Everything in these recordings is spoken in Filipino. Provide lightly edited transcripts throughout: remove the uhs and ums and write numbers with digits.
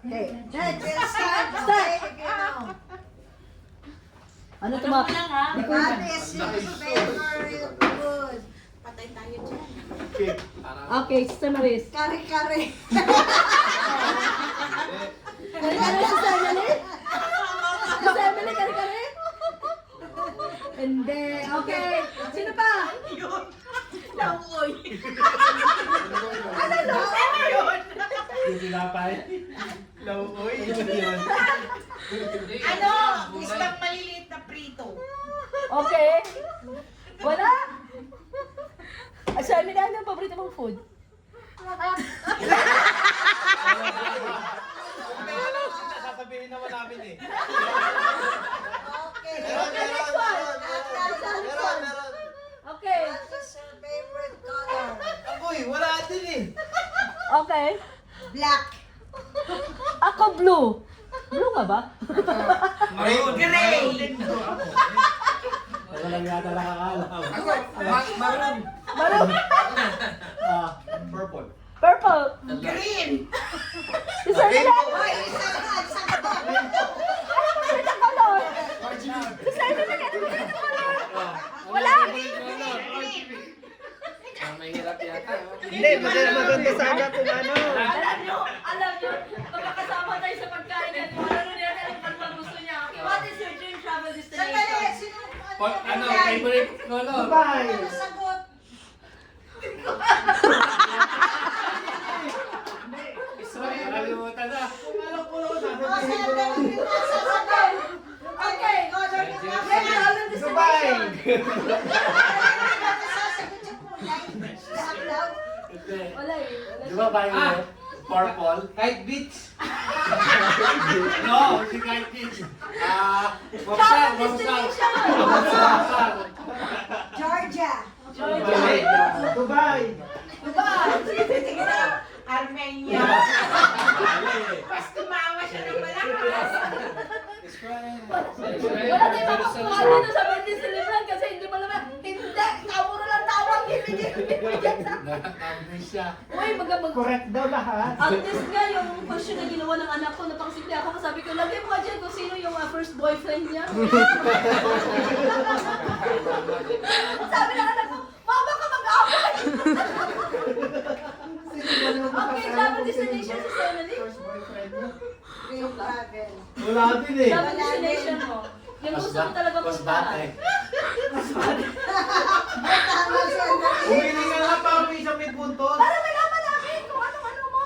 Okay. Next. Start. Ano ito ba? What is your favorite food? Patay tayo dyan. Okay, Sister Maris. Kare-kare. Kare-kare, Sister Emily? Sister Emily, kare-kare? Hindi. Okay. Sino pa? Langoy. Ano ito? Yung tinapay. Lauoy. Ano? Isang maliliit na prito. Okay. Wala? Sister Emily, ano ang paborito mong food? Sasabihin naman namin eh. Okay. Next one. Okay. What is your favorite color? Ako'y, wala din eh. Okay. Black. Ako blue. Blue nga ba? Gray. Wala lang yata nakakala. Maroon. Maroon. Purple. Purple. Green. Sister Emily, ano? Hoy, isa ka ba? Ano ang paborito color? Sister Emily, ano ang paborito color? Wala? Mahirap yata. Hindi, maganda sana kung ano. Alam nyo, magkakasama tayo sa pagkain yan. Kung ano niya, alam kung gusto niya. Okay, what is your dream travel Sandali. destination? Sino? Ano, favorite color? Dubai. Ano sagot? Israel. Kalimutan na. Kung alam ko lang, Okay, sasabihin ko lang. okay. Color mo ba? May travel Dubai. destination. Sasagot siya po. Lahat daw. Wala eh. Wala Di ba violet? Purple. Kite beach. No, hindi kite beach. Travel Mamsang. destination! Georgia. Dubai. Dubai! Sige na. Armenia. Mas tumawa siya ng malakas. Wala tayong makukuha dito sa Betis Celebran kasi hindi mo naman, hindi, tawo na lang tawag, hindi. Uy, Correct daw lahat. at least nga yung question na ginawa ng anak ko, napangsimple ako, sabi ko, lagay mo ka dyan kung sino yung first boyfriend niya. Sabi ng anak ko, mama ka mag-away! Okay, travel destination si Emily. First boyfriend mo. Dream travel. Wala din eh. Travel destination mo. Yung gusto mo talaga puntahan. Tama siya. Umili ka nga para may isang may puntos. Para malaman namin kung anong-ano mo.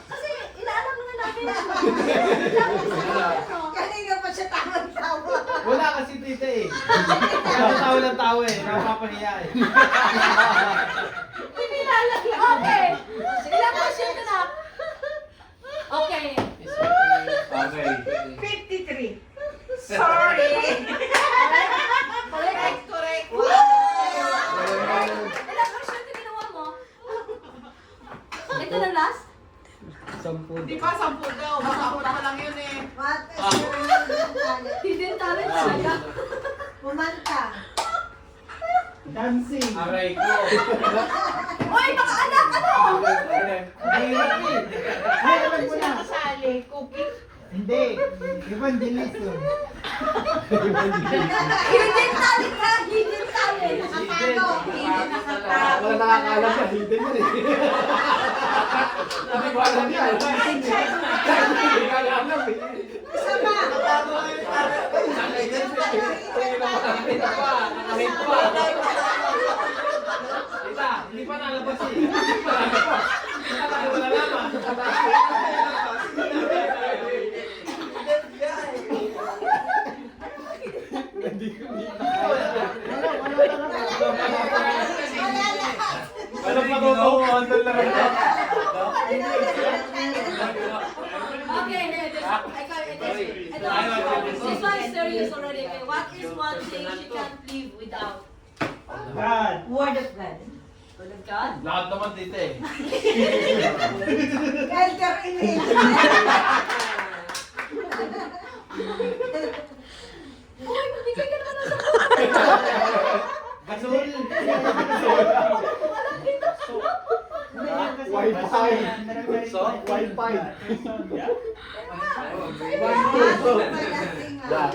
Kasi inaalam naman namin. Travel destination mo. Kanina pa siya tawang-tawa. Wala kasi tita eh. Tawa ng tawa eh. Napapahiya eh. Pinilala. Okay. Ilang question ka na? Okay. Okay. 53. Sorry. Correct. Correct. Ilang question ka ginawa mo? Ito na last? Di ba 10 daw? Baka pa lang yun eh. What is your hidden talent? Hidden talent talaga. Kumanta. Dancing. Aray ko. Uy, mga anak, ano? Mahirap eh. Ay, alam ko na. Kasali, cooking. Hindi. Evangelism. Hidden talent ha? Hidden talent. Nakatago. Hindi nakatago. Wala nakakalam na hidden yun eh. Sabi ko alam niya. Hindi ka alam eh. Isa pa. Nakahit pa. Tita, hindi pa nalabas eh. Hindi pa nalabas. Tita, tayo wala naman. Walang matutuwa. Andun lang ito. Okay, this one is serious already. Okay, what is one thing she can't live without? God. Word of God. Word of God? Lahat naman dito eh. Elder Emil. Uy, magbigay ka naman ng Gasol. Walang dito. Wi-Fi. So, Wi-Fi. Pagdating nga.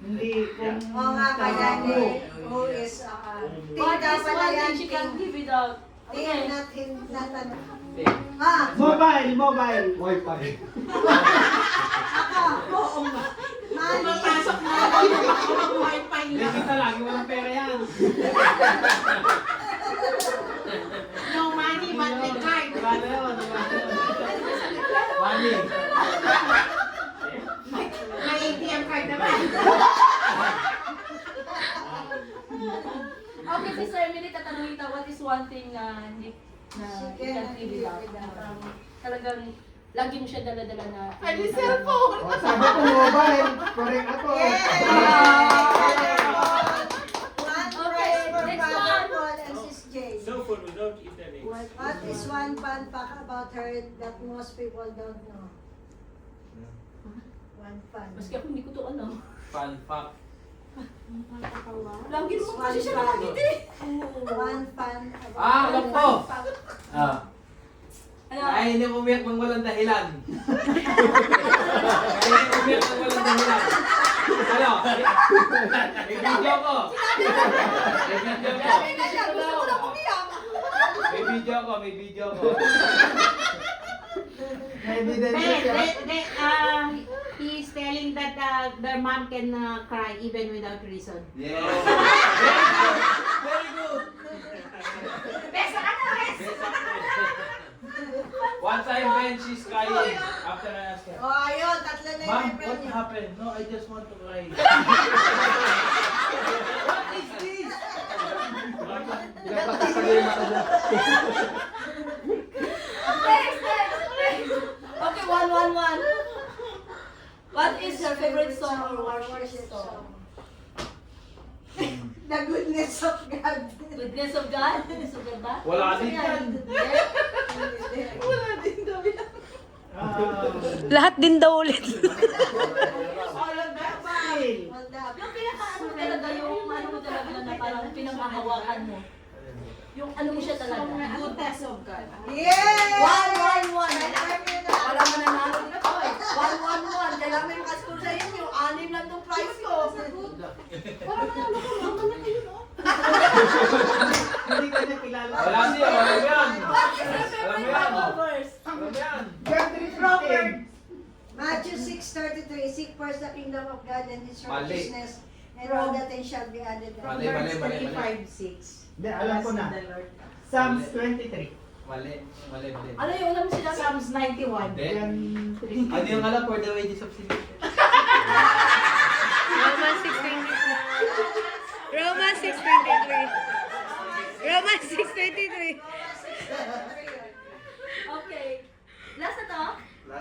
Hindi kung... Oo nga kaya ni who is What tingnan is pala one yan thing she can give without? Okay. tingnan natin ah Mobile! Wi-Fi. ako oo nga money Pumapasok na ako ng wifi Hindi na. kita lagi walang pera yan. No money, monthly card. Wala na yun. Money. May ATM card naman. Okay, si Sir Emily, tatanungin kita, what is one thing na hindi na She you can cannot live live without? without. Talagang lagi mo siya dala-dala na. Ay, may cellphone. O, sabi ko mobile. Correct ako. one Okay, prize for next Brother one. Paul and Sis Jane. Cell phone without internet. What is one fun fact about her that most people don't know? One fun. Maski ako hindi ko to alam. Fun fact. Lagi mo kasi siya nakangiti. One fun about Alam ko! one fun fact. Ano? Ay, hindi umiyak ng walang dahilan. Ay, hindi umiyak ng walang dahilan. Ano? May video ko. May video ko. Sabi na siya, gusto ko na umiyak. May video ko, may video ko. May evidence siya. He's telling that their mom can cry even without reason. Yes. Very good. Besa ka na, Res! One time when she's crying, after I asked her, Oh, ayun, tatlo na yung Mom, friend what niya. happened? No, I just want to cry. What is this? Next. Okay, one. What is your favorite song or worship song? The goodness of God. Goodness of God? Goodness of God ba? Wala din yan. Wala din daw yan. Lahat din daw ulit. All of that, fine. Yung pinaka-ano talaga, yung ano mo talaga na parang pinanghahawakan mo. Yung ano mo siya talaga. Goodness of God. Yeah! One. Alam niyo na. Wala mo na nalo nito eh. 1. Kailangan may makascore sa inyo. 6 lang tong prize ko. Parang manalo ko. Mama na kayo, no? Hindi ka niya kilala. Wala siya, wala yan. What is your Alam mo favorite yan. Bible verse? Alam mo yan. Robert! Matthew 6:33, seek first the kingdom of God and His Mali. righteousness, and all that things shall be added Mali, unto mali, you. mali. 35:6. Hindi, alam ko na. Psalms 23. Mali, mali din. Ano yung alam mo sila? Psalms 91. Hindi. Yan. Ano yung alam for the wages of sin? Romans 6:23. Romans 6:23. Romans 6:23. Okay. Last na to?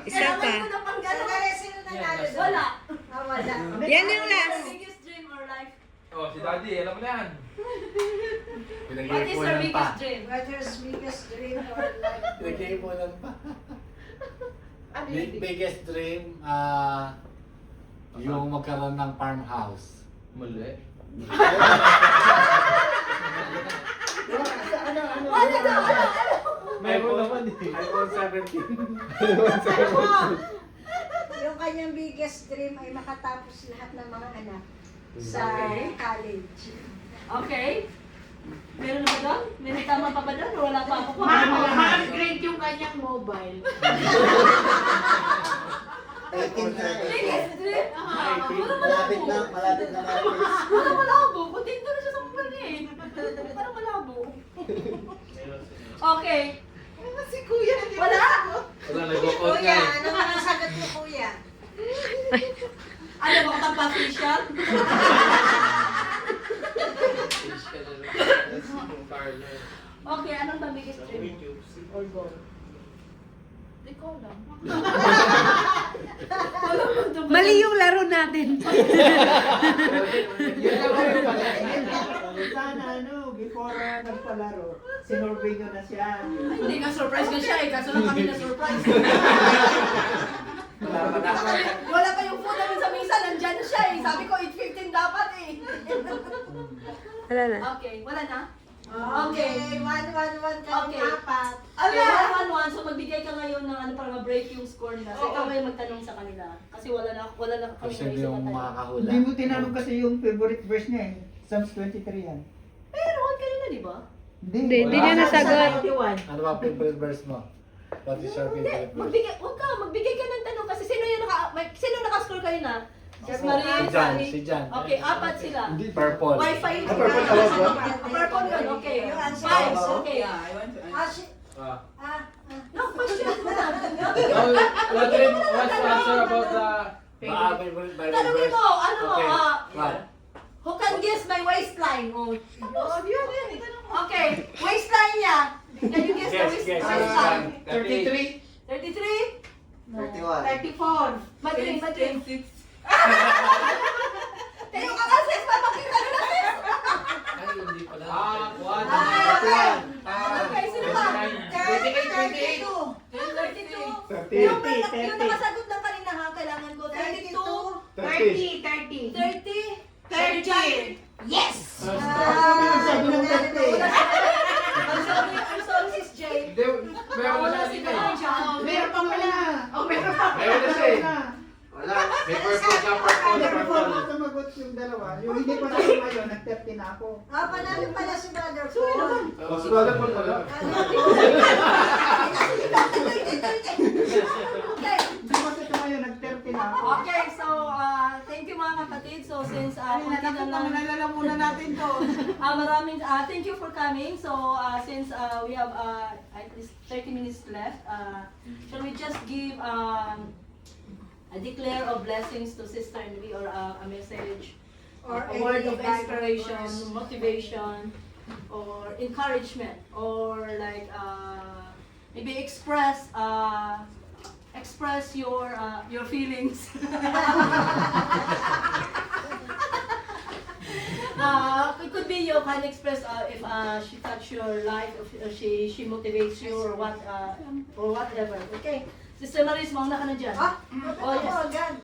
Isa pa. Kailangan ko na pang Sino gano'n. sino nanalo doon? Wala. Ah, wala. Yan yung last. Biggest dream or life? Oh, si Daddy, alam mo na yan. What is your biggest dream? What is biggest dream or life? Pinag-iipunan pa. Ano yun? Biggest dream, yung magkaroon ng farmhouse. Mali. Ano? Meron naman eh. iPhone 17. Yung kanyang biggest dream ay makatapos lahat ng mga anak sa Okay. college. Okay. Meron na ba doon? May tama pa ba doon? O wala pa ako? Ma-upgrade yung kanyang mobile. Biggest dream? Parang Malapit malabo. na, malapit na natin. Parang malabo. Kuntinto na siya sa mobile niya eh. Parang malabo. Okay. Si Kuya, hindi Wala. Wala, nag-walk-out Kuya, nga eh. ano ang sagot mo, kuya? Ano ba kang pa-facial? Okay, anong ba biggest dream? Or goal? Hindi ko alam. Mali yung laro natin. Yun lang kayo pala. Sana before nagpalaro, sinurvey nyo na siya. Ay, hindi nga surprise ka siya eh. Kaso lang kami na surprise. Wala pa yung food namin sa mesa. Nandyan na siya eh. Sabi ko 8:15 dapat eh. Wala na. Okay, wala na? Okay, 1-1-1 kami Okay. apat. Okay, 1-1-1. So magbigay ka ngayon ng ano para ma-break yung score nila. So ikaw ngayon magtanong sa kanila. Kasi wala na kami Kasi naisip yung na tanong. makakahula. Hindi mo tinanong kasi yung favorite verse niya eh. Psalms 23 yan. Meron kayo na, di ba? Hindi niya nasagot. 91. Ano ba favorite verse mo? What is your favorite verse? Magbigay ka ng tanong kasi sino yung sino naka-score kayo na? Jas Marie, Si Jan, Sally. si Jan. Okay, apat sila. Purple. Wi-Fi. purple tawag ba? Purple yun, okay. Yung answer. 5, okay. No, question mo na. What's the answer about the Favorite Tanungin mo, ano mo, Okay. What? who can guess my waistline? Oh, okay, waistline niya. Can you guess the waistline? 33? 33? 31. 34. Matrin. Tayo ka kasi, papakita nyo na sis. Ay, hindi pala. what? Okay, sino ba? 32. 32. Yung nakasagot lang kanina ha, kailangan ko. 32. 30. 30. 30. Yes! Sabi ng 30. I'm sorry, Sis J. Hindi, meron Wala na si siya kanina. Meron pa pala. Oh, meron pa. Meron na siya eh. Wala. May purple siya, purple, Before purple. ko sumagot yung dalawa, yung hindi pa natin ngayon, nag-30 na ako. Panalo pala si Brother Sorry Paul. naman. Mas wala po pala. Okay. Hindi kasi ito ngayon, nag-30 na ako. Okay, so thank you mga kapatid. So since konti na lang, nalala muna natin to. maraming thank you for coming. So since we have at least 30 minutes left, shall we just give a declare of blessings to Sister Envy or a message or a word of inspiration, motivation, or encouragement, or like maybe express your feelings. It could be you can express if she touch your life, if she motivates you or what or whatever. Okay, Sister Maris, mauna ka na dyan. Oh, Oh, yes. yan.